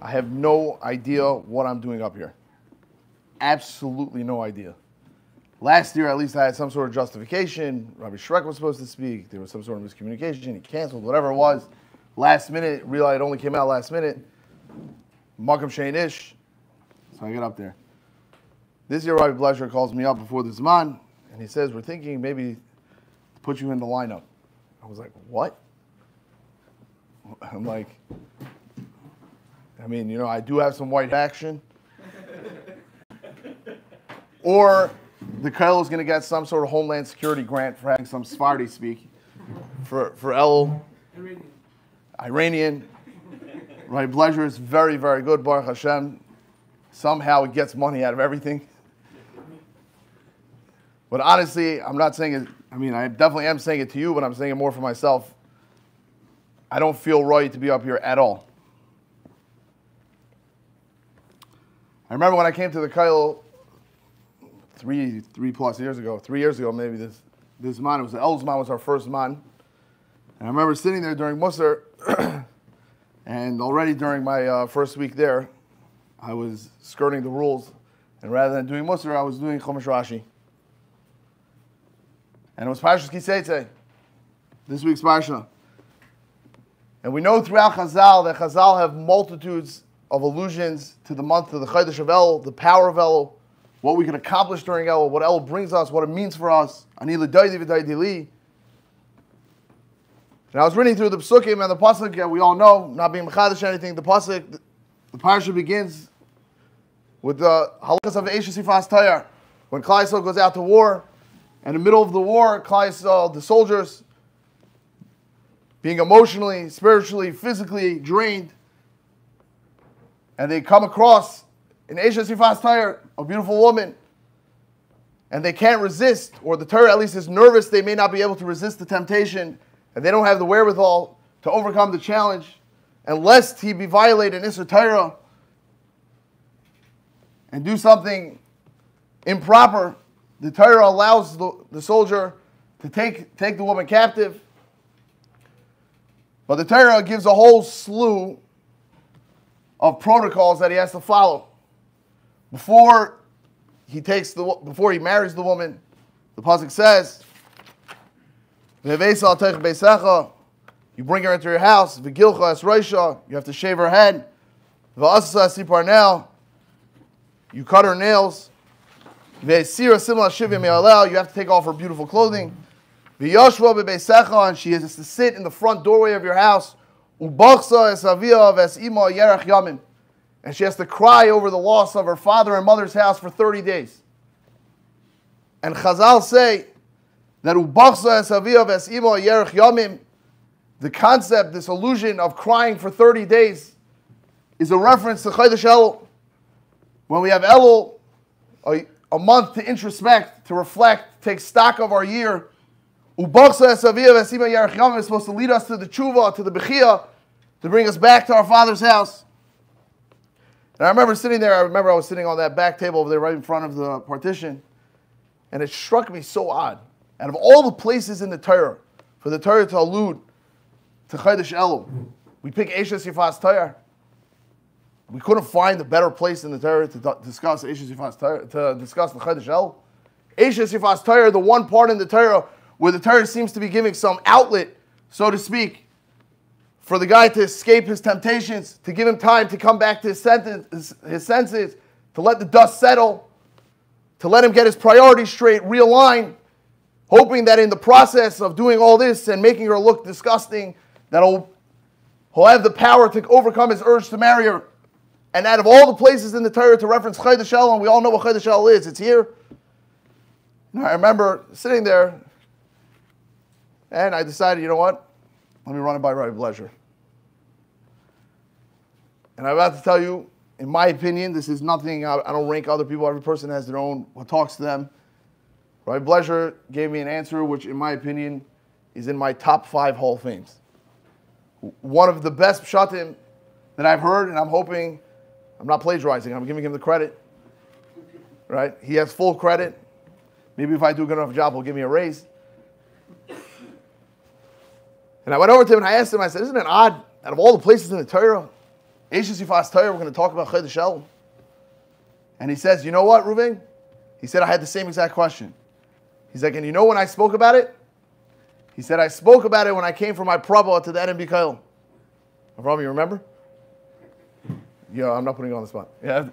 I have no idea what I'm doing up here. Absolutely no idea. Last year, at least, I had some sort of justification. Rabbi Shrek was supposed to speak. There was some sort of miscommunication. He canceled, whatever it was. Last minute, realized it only came out last minute. Makam Shein Ish. So I get up there. This year, Rabbi Blesher calls me up before the Zman, and he says, we're thinking maybe to put you in the lineup. I was like, what? I'm like, I mean, I do have some white action. Or the Kollel is going to get some sort of Homeland Security grant for having some Sephardi speak for Elul. Iranian. Right, Bleisher is very, very good, Baruch Hashem. Somehow he gets money out of everything. But honestly, I'm not saying it, I definitely am saying it to you, but I'm saying it more for myself. I don't feel right to be up here at all. I remember when I came to the Kollel 3 plus years ago, 3 years ago maybe, this man, it was the Elul Zman was our first man. And I remember sitting there during Musar, and already during my first week there, I was skirting the rules. And rather than doing Musar, I was doing Chumash Rashi. And it was Parshas Ki Seitzei, this week's Parsha. And we know throughout Chazal that Chazal have multitudes of allusions to the month of the Chodesh of Elul, the power of Elul, what we can accomplish during Elul, what Elul brings us, what it means for us. Ani l'daydi v'daydi li. And I was reading through the Psukim and the Pasuk that we all know, not being Mechadish or anything, the Pasuk, the Parsha begins with the Halakas of Eish Sifas Tayar. When Klal Yisrael goes out to war, and in the middle of the war, Klal Yisrael, the soldiers, being emotionally, spiritually, physically drained, and they come across in Eish Sifas Tayar, a beautiful woman, and they can't resist, or the Torah at least is nervous, they may not be able to resist the temptation, and they don't have the wherewithal to overcome the challenge, and lest he be violated in Isser Torah and do something improper, the Torah allows the soldier to take the woman captive. But the Torah gives a whole slew of protocols that he has to follow. Before he marries the woman, the pasuk says, you bring her into your house, you have to shave her head, you cut her nails, you have to take off her beautiful clothing, and she has to sit in the front doorway of your house, and she has to cry over the loss of her father and mother's house for 30 days. And Chazal say that the concept, this illusion of crying for 30 days, is a reference to Chodesh Elul. When we have Elul, a month to introspect, to reflect, take stock of our year, is supposed to lead us to the tshuva, to the bechia, to bring us back to our father's house. And I remember sitting there, I was sitting on that back table over there right in front of the partition, and it struck me so odd. Out of all the places in the Torah, for the Torah to allude to Chodesh Elul, we pick Eish Sifas Tayar. We couldn't find a better place in the Torah to discuss Eish Sifas Tayar, to discuss the Chodesh Elul. Eish Sifas Tayar, the one part in the Torah where the Torah seems to be giving some outlet, so to speak, for the guy to escape his temptations, to give him time to come back to his senses, to let the dust settle, to let him get his priorities straight, realign, hoping that in the process of doing all this and making her look disgusting, that he'll have the power to overcome his urge to marry her. And out of all the places in the Torah to reference Chodesh Elul, and we all know what Chodesh Elul is, it's here. And I remember sitting there, and I decided, you know what? Let me run it by Rabbi Bleisher. And I'm about to tell you, in my opinion, this is nothing, I don't rank other people, every person has their own, what talks to them. Rabbi Bleisher gave me an answer which, in my opinion, is in my top 5 Hall of Fames. One of the best pshatim that I've heard, and I'm hoping, I'm not plagiarizing, I'm giving him the credit. Right? He has full credit. Maybe if I do a good enough job, he'll give me a raise. And I went over to him and I asked him, I said, isn't it odd, out of all the places in the Torah, Eishes Yifas Torah, we're going to talk about Chodesh Elul. And he says, you know what, Reuven? He said, I had the same exact question. He's like, and you know when I spoke about it? He said, I spoke about it when I came from my Prabha to the Eden Bikail. Avram, you remember? Yeah, I'm not putting you on the spot. Yeah.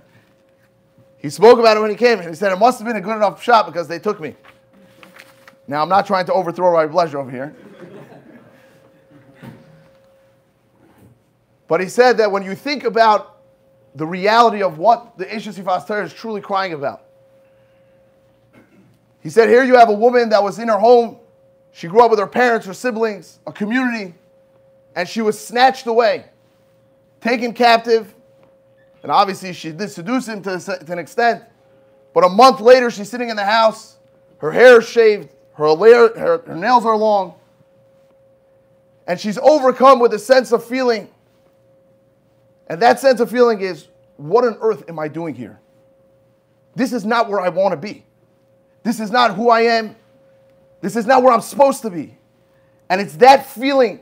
He spoke about it when he came, and he said, it must have been a good enough shot because they took me. Now, I'm not trying to overthrow Rabbi Blezer over here. But he said that when you think about the reality of what the Eishes Yifas Torah is truly crying about, he said, here you have a woman that was in her home. She grew up with her parents, her siblings, a community, and she was snatched away, taken captive. And obviously she did seduce him to an extent. But a month later, she's sitting in the house. Her hair is shaved. Her nails are long. And she's overcome with a sense of feeling. And that sense of feeling is, what on earth am I doing here? This is not where I want to be. This is not who I am. This is not where I'm supposed to be. And it's that feeling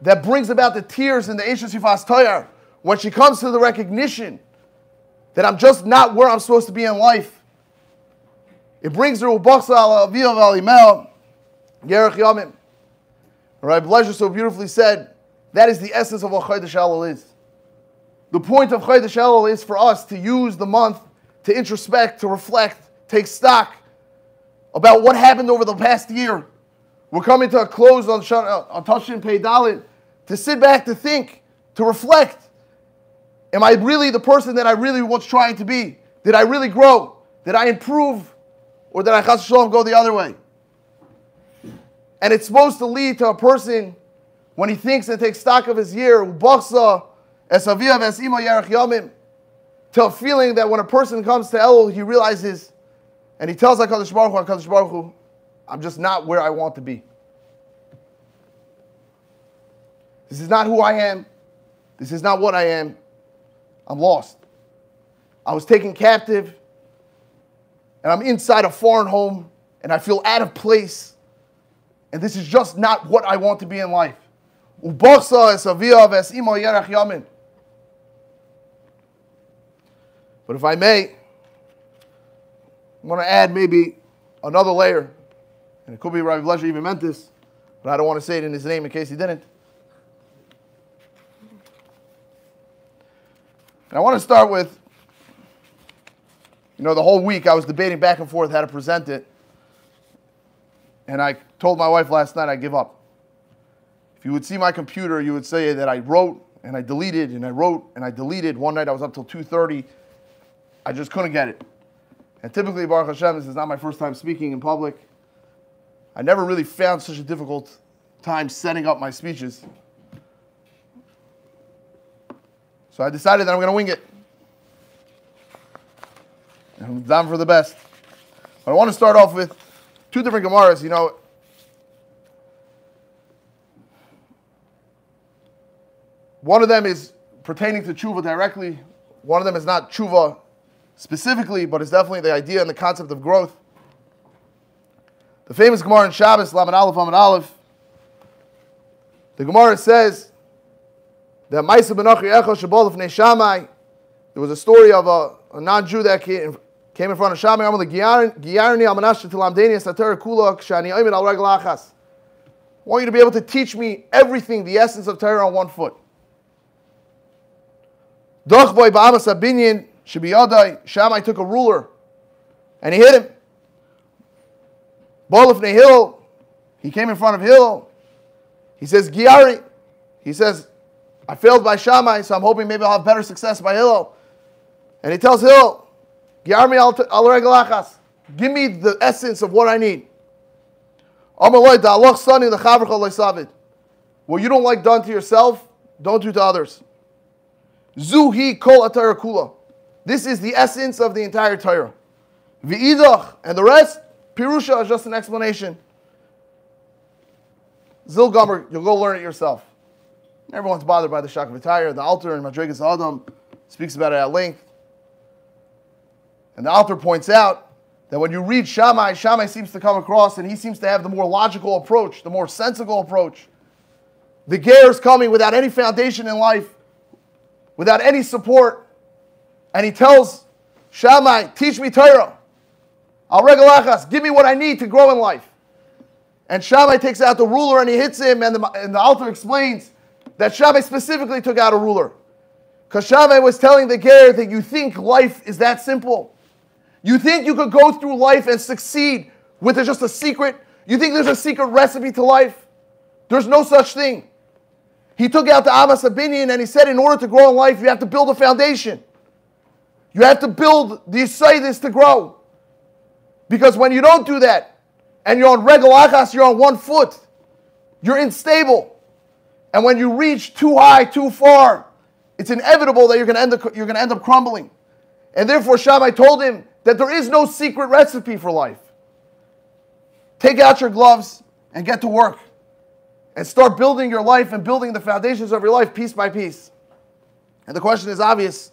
that brings about the tears in the Eishes Yifas Torah when she comes to the recognition that I'm just not where I'm supposed to be in life. It brings her Ubachsa ala Aviyav al Imel, Yerech Yamim. Rabbi Blezer so beautifully said, that is the essence of what Chodesh Elul is. The point of Chodesh Elul is for us to use the month to introspect, to reflect, take stock about what happened over the past year. We're coming to a close on Tafshin Pei Dalet, to sit back, to think, to reflect. Am I really the person that I really was trying to be? Did I really grow? Did I improve? Or did I chas v'shalom go the other way? And it's supposed to lead to a person, when he thinks and takes stock of his year, ubachsa es aviyav es imo yerech yamim, to a feeling that when a person comes to Elul, he realizes, and he tells HaKadosh Baruch Hu, I'm just not where I want to be. This is not who I am. This is not what I am. I'm lost. I was taken captive, and I'm inside a foreign home, and I feel out of place, and this is just not what I want to be in life. Ubachsa es aviyav es imo yerech yamin. But if I may, I'm going to add maybe another layer, and it could be Rabbi Blezer even meant this, but I don't want to say it in his name in case he didn't. And I want to start with, the whole week I was debating back and forth how to present it. And I told my wife last night I'd give up. If you would see my computer, you would say that I wrote and I deleted and I wrote and I deleted. One night I was up till 2:30. I just couldn't get it. And typically, Baruch Hashem, this is not my first time speaking in public. I never really found such a difficult time setting up my speeches. So I decided that I'm going to wing it. And I'm down for the best. But I want to start off with two different Gemaras. One of them is pertaining to tshuva directly. One of them is not tshuva specifically, but it's definitely the idea and the concept of growth. The famous Gemara in Shabbos, Lamed Aleph, Lamed Aleph. The Gemara says that Ma'aseh B'Nochri Echad Shebol Lifnei Shammai. There was a story of a non-Jew that came in front of Shammai. Giyarni al manash tilamdeni esater kula k'shani oimed al regel achas. I want you to be able to teach me everything, the essence of Torah on one foot. Doch boy ba'amas abinyin shebiyadai. Shammai took a ruler and he hit him. Bol Lifnei Hillel. He came in front of Hillel. He says, Giyari. He says, I failed by Shammai, so I'm hoping maybe I'll have better success by Hillel. And he tells Hillel, Giyarmi al regel achas. Give me the essence of what I need. What you don't like done to yourself, don't do to others. Zuhi kol atayra kula. This is the essence of the entire Torah. V'idach, and the rest, Pirusha is just an explanation. Zilgomer, you'll go learn it yourself. Everyone's bothered by the Shak V'Tayr. The Alter in Madrigas Adam speaks about it at length. And the Alter points out that when you read Shammai, Shammai seems to come across and he seems to have the more logical approach, the more sensible approach. The Ger is coming without any foundation in life. without any support, and he tells Shammai, teach me Torah. Al regel achas, give me what I need to grow in life. And Shammai takes out the ruler and he hits him, and the Alter explains that Shammai specifically took out a ruler. Because Shammai was telling the Ger that you think life is that simple. You think you could go through life and succeed with just a secret? You think there's a secret recipe to life? There's no such thing. He took out the Amas Abinian and he said in order to grow in life, you have to build a foundation. You have to build the Yisaidis to grow. Because when you don't do that, and you're on regel achas, you're on one foot, you're unstable. And when you reach too high, too far, it's inevitable that you're going to end up crumbling. And therefore Shammai told him that there is no secret recipe for life. Take out your gloves and get to work. And start building your life and building the foundations of your life piece by piece. And the question is obvious.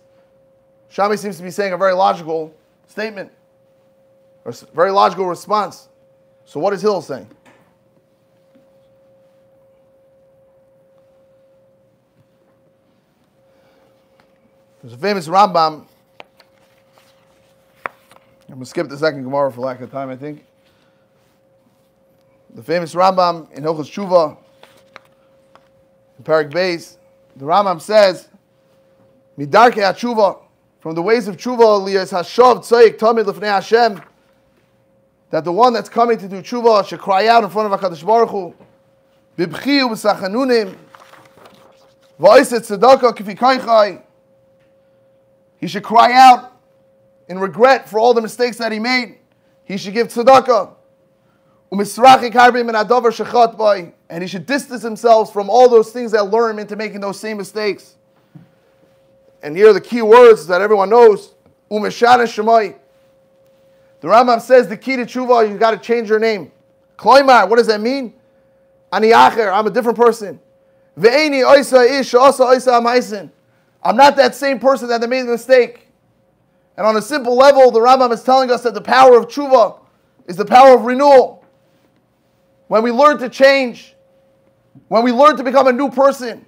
Shammai seems to be saying a very logical statement, or a very logical response. So what is Hillel saying? There's a famous Rambam. I'm going to skip the second Gemara for lack of time, I think. The famous Rambam in Hilchos Tshuva, in Parak Beis, the Rambam says, Midarkei HaTshuva, from the ways of Tshuva, Liyas Hashav Tzaik Tamid Lefnei Hashem, that the one that's coming to do Tshuva should cry out in front of HaKadosh Baruch Hu, Bibchi u'b'sachanunim, v'oiset tzedakah kifi kaichai. He should cry out in regret for all the mistakes that he made. He should give tzedakah. U'misrachik harbim min hadavar shechat bai. And he should distance himself from all those things that lure him into making those same mistakes. And here are the key words that everyone knows. U'meshana shemai. The Rambam says the key to tshuva, you got to change your name. Kloimar, what does that mean? Ani acher, I'm a different person. Ve'eni oisa ish osa oisa amaisin. I'm not that same person that made the mistake. And on a simple level, the Rambam is telling us that the power of tshuva is the power of renewal. When we learn to change, when we learn to become a new person,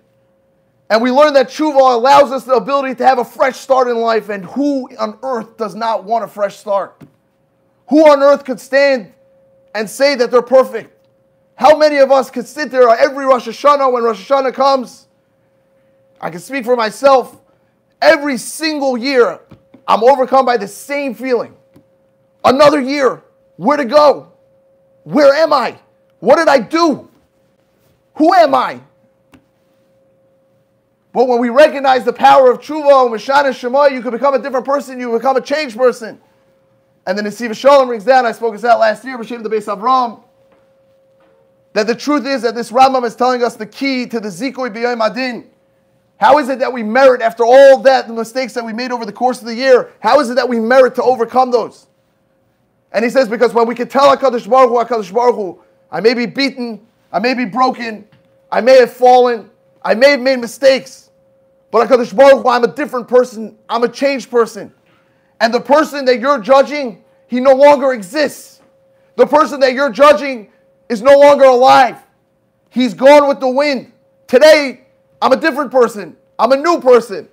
and we learn that tshuva allows us the ability to have a fresh start in life, and who on earth does not want a fresh start? Who on earth could stand and say that they're perfect? How many of us could sit there every Rosh Hashanah when Rosh Hashanah comes? I can speak for myself. Every single year, I'm overcome by the same feeling. Another year. Where to go? Where am I? What did I do? Who am I? But when we recognize the power of tshuva and Meshana Shema, you can become a different person. You become a changed person. And then Nesiv Shalom brings down, I spoke this out last year, B'Shem the Beis Avram, that the truth is that this Rambam is telling us the key to the Zikui B'Yom Adin. How is it that we merit, after all that, the mistakes that we made over the course of the year, how is it that we merit to overcome those? And he says, because when we can tell HaKadosh Baruch Hu, I may be beaten, I may be broken, I may have fallen, I may have made mistakes, but HaKadosh Baruch Hu, I'm a different person, I'm a changed person. And the person that you're judging, he no longer exists. The person that you're judging is no longer alive. He's gone with the wind. Today, I'm a different person. I'm a new person.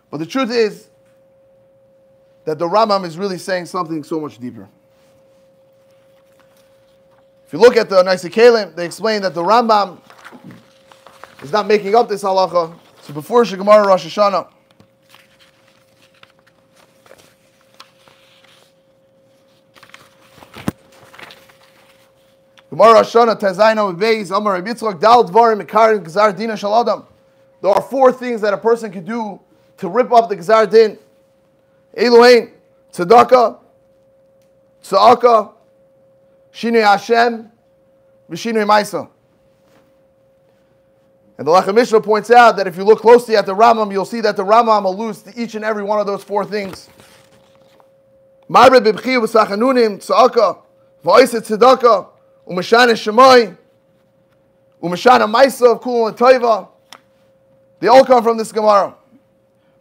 But the truth is that the Rambam is really saying something so much deeper. If you look at the Naisei Kelim, they explain that the Rambam is not making up this halacha. So before Gemara Rosh Hashanah, Gemara Hashanah Tezayna Beis Amar Rabbi Yitzchak Dal Dvarim Mekarin Gzar Dina Shel Adam. There are 4 things that a person can do to rip up the Gzar Din. Elohein, Tzedakah, Tzedakah, Shinui Hashem, V'Shinui Maisa. And the Lechem Mishnah points out that if you look closely at the Rambam, you'll see that the Rambam alludes to each and every one of those 4 things. Marbe Bibchi V'Sachanunim, Tzedakah, V'Oiset Tzedakah, Umeshana Shemai, Umeshana Maisa of Kulon and Toiva. They all come from this Gemara.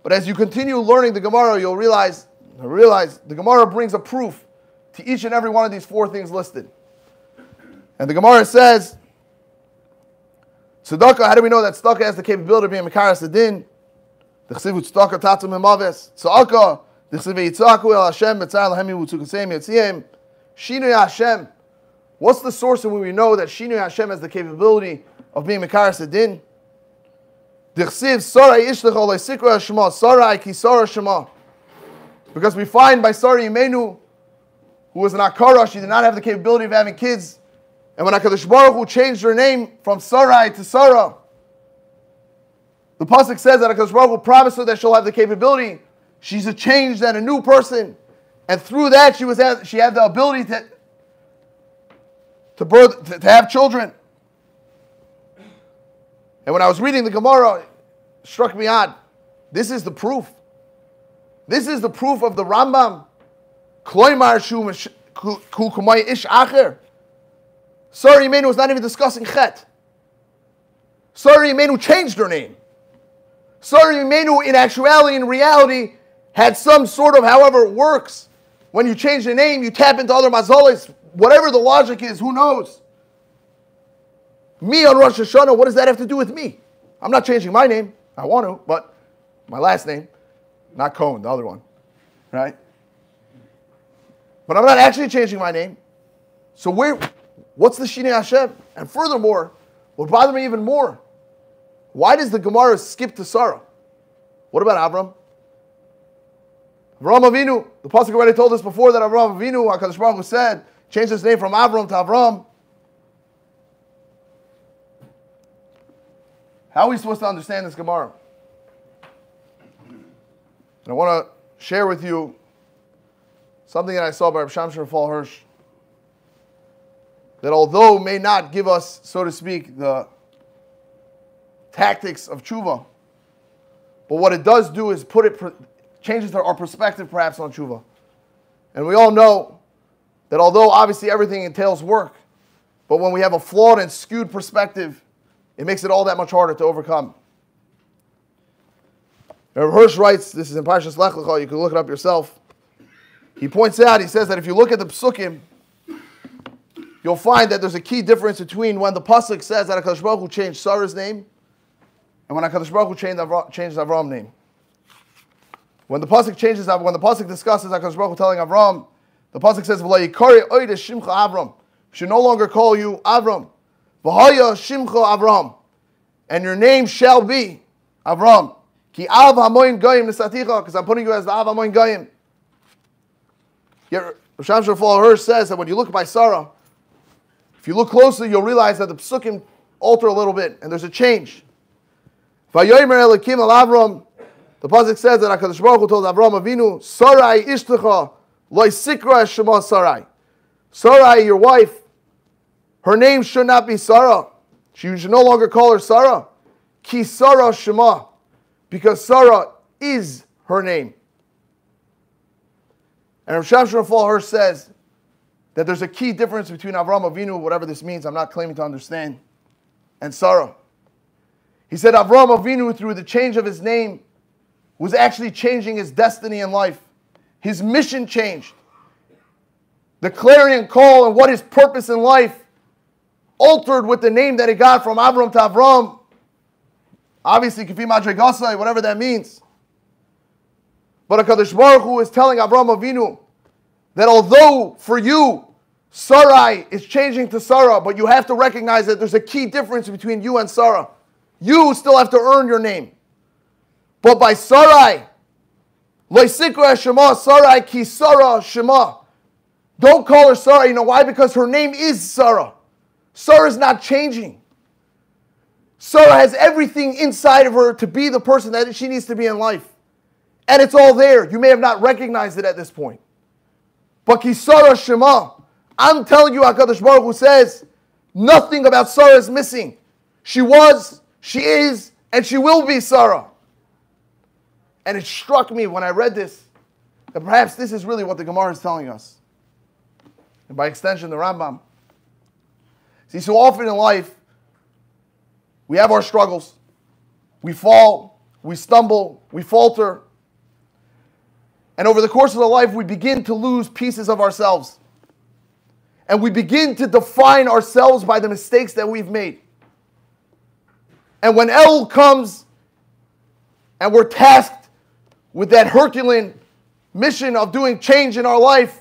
But as you continue learning the Gemara, you'll realize the Gemara brings a proof to each and every one of these 4 things listed. And the Gemara says, Tzedakah, how do we know that tzedakah has the capability of being mekaras adin? The chsivu tzedakah tatzum emaves. Tzedakah, the chsivu yitzaku el Hashem betzar lahemi utzukasem yotziem. Shinui Hashem. What's the source of when we know that Shinui Hashem has the capability of being mekaras adin? The chsiv sarai ishlech olay sikra shema sarai ki sarah shema. Because we find by Sarah Imenu, who was an Akara, she did not have the capability of having kids. And when HaKadosh Baruch Hu changed her name from Sarai to Sarah, the Pasuk says that HaKadosh Baruch Hu promised her that she'll have the capability. She's a changed and a new person. And through that, she had the ability to have children. And when I was reading the Gemara, it struck me odd. This is the proof. This is the proof of the Rambam. Kloimar shu kumay ish acher. Sarah Imenu was not even discussing Chet. Sarah Imenu changed her name. Sarah Imenu, in actuality, in reality, had some sort of, however it works. When you change the name, you tap into other mazalis. Whatever the logic is, who knows? Me on Rosh Hashanah, what does that have to do with me? I'm not changing my name. I want to, but my last name. Not Cohen, the other one. Right? But I'm not actually changing my name. So what's the Shinui Hashem? And furthermore, what bothered me even more, why does the Gemara skip to Sarah? What about Avram? Avram Avinu, the Pasuk already told us before that Avram Avinu, HaKadosh Baruch Hu said, changed his name from Avram to Avram. How are we supposed to understand this Gemara? And I want to share with you something that I saw by Rav Shamshon Raphael Hirsch, that although may not give us, so to speak, the tactics of tshuva, but what it does do is changes our perspective perhaps on tshuva. And we all know that although obviously everything entails work, but when we have a flawed and skewed perspective, it makes it all that much harder to overcome. Rav Hirsch writes, this is in Parshas Lech Lecha, you can look it up yourself. He points out, he says that if you look at the Psukim, you'll find that there's a key difference between when the Pasuk says that HaKadosh Baruch Hu changed Sarah's name and when HaKadosh Baruch Hu changed Avram's name. When the Pasuk discusses HaKadosh Baruch Hu telling Avram, the Pasuk says, V'lo yikare oide shimcha Avram. Should no longer call you Avram. V'haya shimcha Avram. And your name shall be Avram. Ki av hamoin goyim nisaticha, because I'm putting you as the av hamoin goyim. Yet Rav Shamshon Raphael Hirsch says that when you look by Sarah, if you look closely, you'll realize that the psukim alter a little bit, and there's a change. Vayomer Elokim al Avram, the pasuk says that HaKadosh Baruch Hu told Avram Avinu, Sarai ishtecha loy sikra shema Sarai. Sarai, your wife, her name should not be Sarah. You should no longer call her Sarah. Ki Sarah shema. Because Sarah is her name. And Rav Shamshon Raphael Hirsch says that there's a key difference between Avram Avinu, whatever this means, I'm not claiming to understand, and Sarah. He said Avram Avinu, through the change of his name, was actually changing his destiny in life. His mission changed. The clarion call and what his purpose in life altered with the name that he got from Avram to Avram. Obviously, Kifi Madrigasai, whatever that means. But HaKadosh Baruch Hu is telling Avram Avinu that although for you, Sarai is changing to Sarah, but you have to recognize that there's a key difference between you and Sarah. You still have to earn your name. But by Sarai, Loisikra Shema, Sarai ki Sarah Shema. Don't call her Sarah. You know why? Because her name is Sarah. Sarah is not changing. Sarah has everything inside of her to be the person that she needs to be in life. And it's all there. You may have not recognized it at this point. But ki Sarah Shema. I'm telling you, HaKadosh Baruch Hu says, nothing about Sarah is missing. She was, she is, and she will be Sarah. And it struck me when I read this, that perhaps this is really what the Gemara is telling us. And by extension, the Rambam. See, so often in life, we have our struggles. We fall, we stumble, we falter. And over the course of the life, we begin to lose pieces of ourselves. And we begin to define ourselves by the mistakes that we've made. And when Elul comes and we're tasked with that Herculean mission of doing change in our life,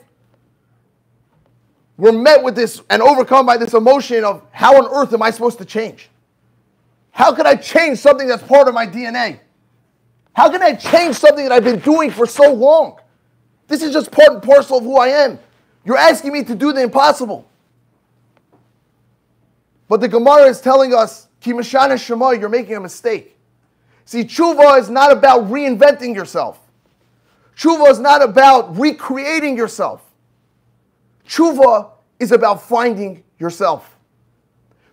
we're met with this and overcome by this emotion of how on earth am I supposed to change? How can I change something that's part of my DNA? How can I change something that I've been doing for so long? This is just part and parcel of who I am. You're asking me to do the impossible. But the Gemara is telling us, Ki Mishana Shema, you're making a mistake. See, tshuva is not about reinventing yourself. Tshuva is not about recreating yourself. Tshuva is about finding yourself.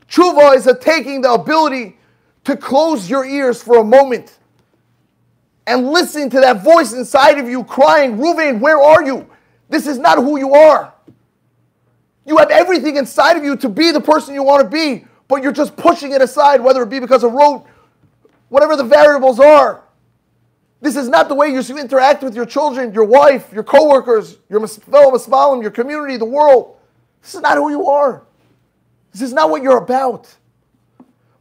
Tshuva is taking the ability to close your ears for a moment and listen to that voice inside of you crying, Ruvain, where are you? This is not who you are. You have everything inside of you to be the person you want to be, but you're just pushing it aside, whether it be because of rote, whatever the variables are. This is not the way you should interact with your children, your wife, your coworkers, your fellow Muslim, your community, the world. This is not who you are. This is not what you're about.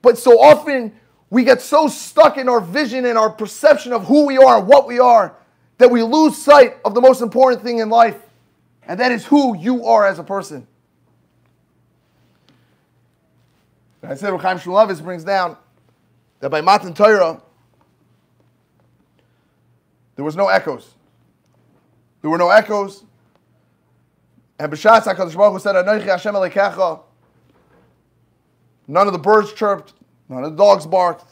But so often, we get so stuck in our vision and our perception of who we are and what we are that we lose sight of the most important thing in life, and that is who you are as a person. I said, Chaim Shmulevitz brings down that by Matan Torah, there was no echoes. There were no echoes. And B'shas HaKadosh Baruch Hu said, Anochi Hashem Elokecha. None of the birds chirped. None of the dogs barked.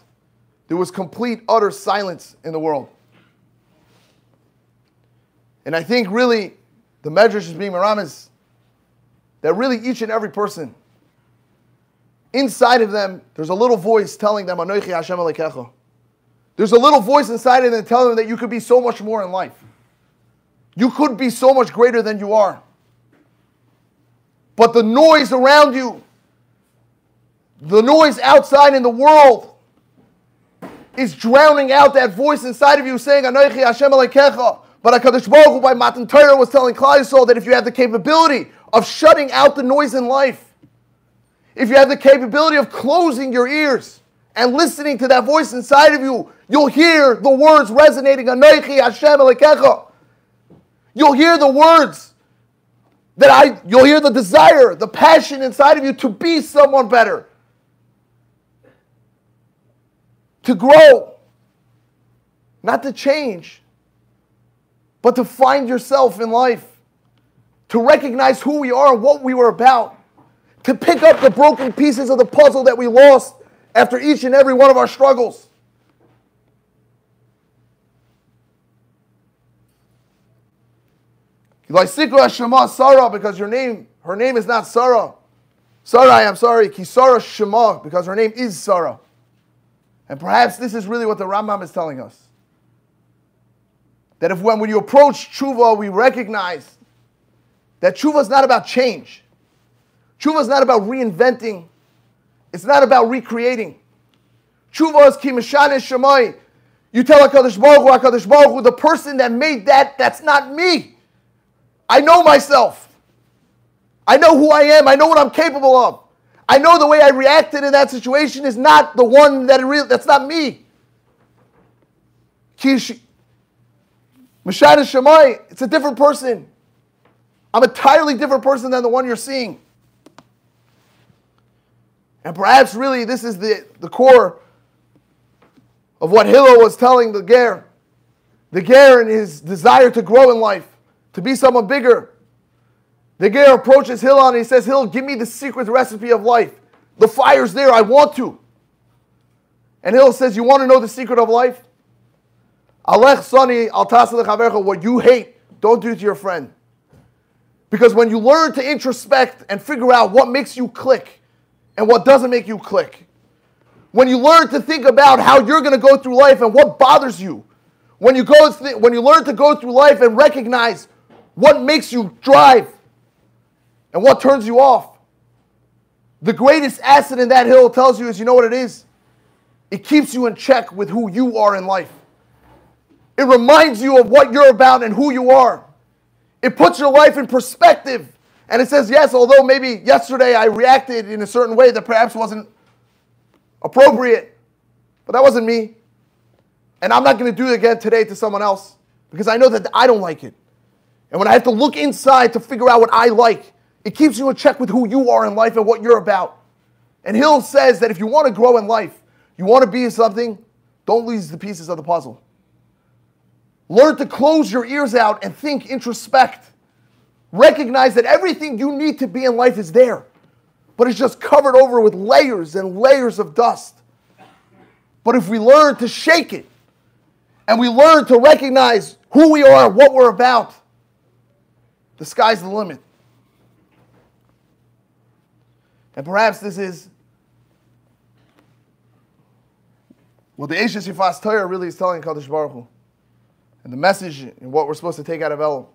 There was complete, utter silence in the world. And I think really, the Medrash is being meramis, that really each and every person, inside of them, there's a little voice telling them, Anochi Hashem Elokecha. There's a little voice inside of them telling them that you could be so much more in life. You could be so much greater than you are. But the noise around you, the noise outside in the world, is drowning out that voice inside of you saying, Anochi Hashem Elokecha. But HaKadosh Baruch Hu by Matan Torah was telling Klal Yisrael that if you have the capability of shutting out the noise in life, if you have the capability of closing your ears and listening to that voice inside of you, you'll hear the words resonating, Anochi Hashem Elokecha. You'll hear the words you'll hear the desire, the passion inside of you to be someone better, to grow, not to change, but to find yourself in life, to recognize who we are and what we were about, to pick up the broken pieces of the puzzle that we lost after each and every one of our struggles. Laisikra Shema Sarah, because her name is not Sarah. Sarai, I'm sorry, Kisara Shema, because her name is Sarah. And perhaps this is really what the Rambam is telling us. That when you approach tshuva, we recognize that tshuva is not about change. Tshuva is not about reinventing. It's not about recreating. Tshuva is ki mishane shemai. You tell HaKadosh Baruch Hu, the person that made that, that's not me. I know myself. I know who I am. I know what I'm capable of. I know the way I reacted in that situation is not the one that's not me. Mishane Shemai, it's a different person. I'm a entirely different person than the one you're seeing. And perhaps really this is the core of what Hillel was telling the Ger. The Ger and his desire to grow in life, to be someone bigger. The Ger approaches Hillel and he says, Hillel, give me the secret recipe of life. The fire's there, I want to. And Hillel says, you want to know the secret of life? Alech Sani al tasa lechavercha, what you hate, don't do to your friend. Because when you learn to introspect and figure out what makes you click and what doesn't make you click, when you learn to think about how you're going to go through life and what bothers you, when you learn to go through life and recognize what makes you drive and what turns you off, the greatest asset in that hill tells you is, you know what it is? It keeps you in check with who you are in life. It reminds you of what you're about and who you are. It puts your life in perspective. And it says, yes, although maybe yesterday I reacted in a certain way that perhaps wasn't appropriate, But that wasn't me. And I'm not going to do it again today to someone else because I know that I don't like it. And when I have to look inside to figure out what I like, it keeps you in check with who you are in life and what you're about. And Hill says that if you want to grow in life, you want to be something, don't lose the pieces of the puzzle. Learn to close your ears out and think, introspect. Recognize that everything you need to be in life is there, but it's just covered over with layers and layers of dust. But if we learn to shake it, and we learn to recognize who we are, what we're about, the sky's the limit. And perhaps this is what the Eish Sifas Torah really is telling Kadosh Baruch Hu. And the message and what we're supposed to take out of Elul.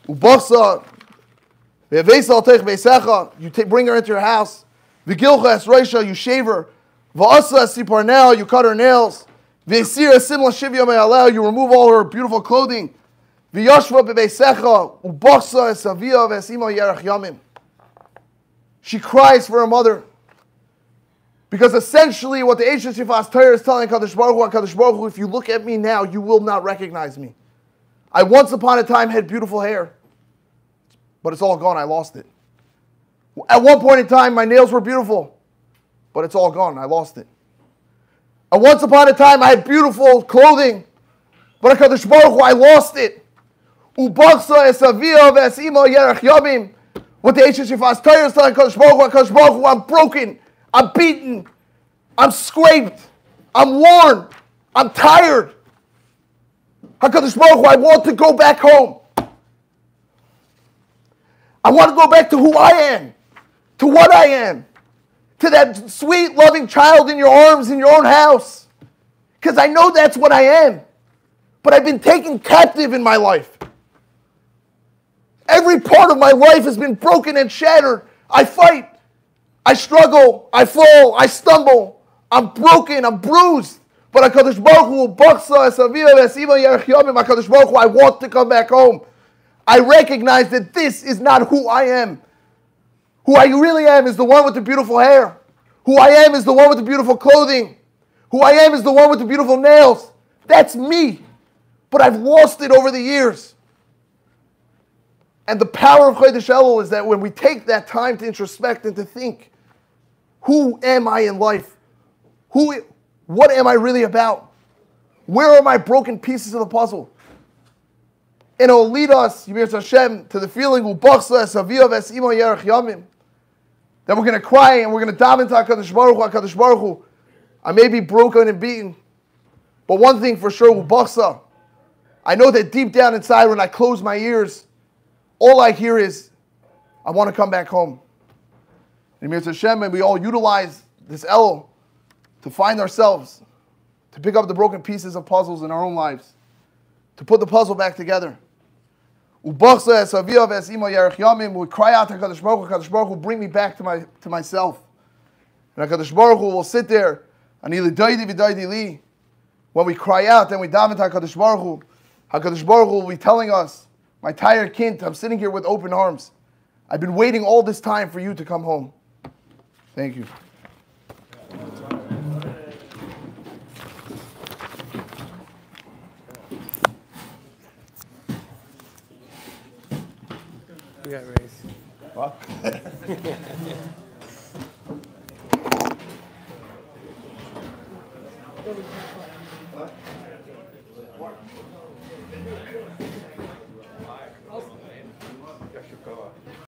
Ubachsa, ve'avesa alteich beisecha, you bring her into your house. V'gilcha es reisha, you shave her. V'asa es siparnel, you cut her nails. V'esir es simla shivya me'alel, you remove all her beautiful clothing. V'yashva be'beisecha, ubachsa es avia ve'esima yerach yamim. She cries for her mother. Because essentially what the Eish Sifas Torah is telling Kadosh Baruch Hu, if you look at me now, you will not recognize me. I once upon a time had beautiful hair, but it's all gone. I lost it. At one point in time, my nails were beautiful, but it's all gone. I lost it. And once upon a time, I had beautiful clothing, but at Kadosh Baruch Hu, I lost it. Ubachsa esavia ve'esima yerach yamim. What the Eish Sifas Torah is telling Kadosh Baruch Hu, I'm broken. I'm beaten. I'm scraped. I'm worn. I'm tired. HaKadosh Baruch Hu, I want to go back home. I want to go back to who I am, to what I am, to that sweet, loving child in your arms in your own house. Because I know that's what I am. But I've been taken captive in my life. Every part of my life has been broken and shattered. I fight. I struggle, I fall, I stumble, I'm broken, I'm bruised. But HaKadosh Baruch Hu, Bachsa, Esavia, Vesiva, Yerach Yamim, HaKadosh Baruch Hu, I want to come back home. I recognize that this is not who I am. Who I really am is the one with the beautiful hair. Who I am is the one with the beautiful clothing. Who I am is the one with the beautiful nails. That's me. But I've lost it over the years. And the power of Chodesh Elul is that when we take that time to introspect and to think, who am I in life? What am I really about? Where are my broken pieces of the puzzle? And it will lead us, Yimir Hashem, to the feeling that we're going to cry and we're going to daven to HaKadosh Baruch Hu. I may be broken and beaten, but one thing for sure, Ubachsa, I know that deep down inside when I close my ears, all I hear is, I want to come back home. And Yimir Hashem, and we all utilize this Elul to find ourselves, to pick up the broken pieces of puzzles in our own lives, to put the puzzle back together. We cry out to HaKadosh Baruch Hu, bring me back to myself. And HaKadosh Baruch Hu will sit there, when we cry out and we daven to HaKadosh Baruch Hu will be telling us, my tired kind, I'm sitting here with open arms. I've been waiting all this time for you to come home. Thank you. We got raised. What? What?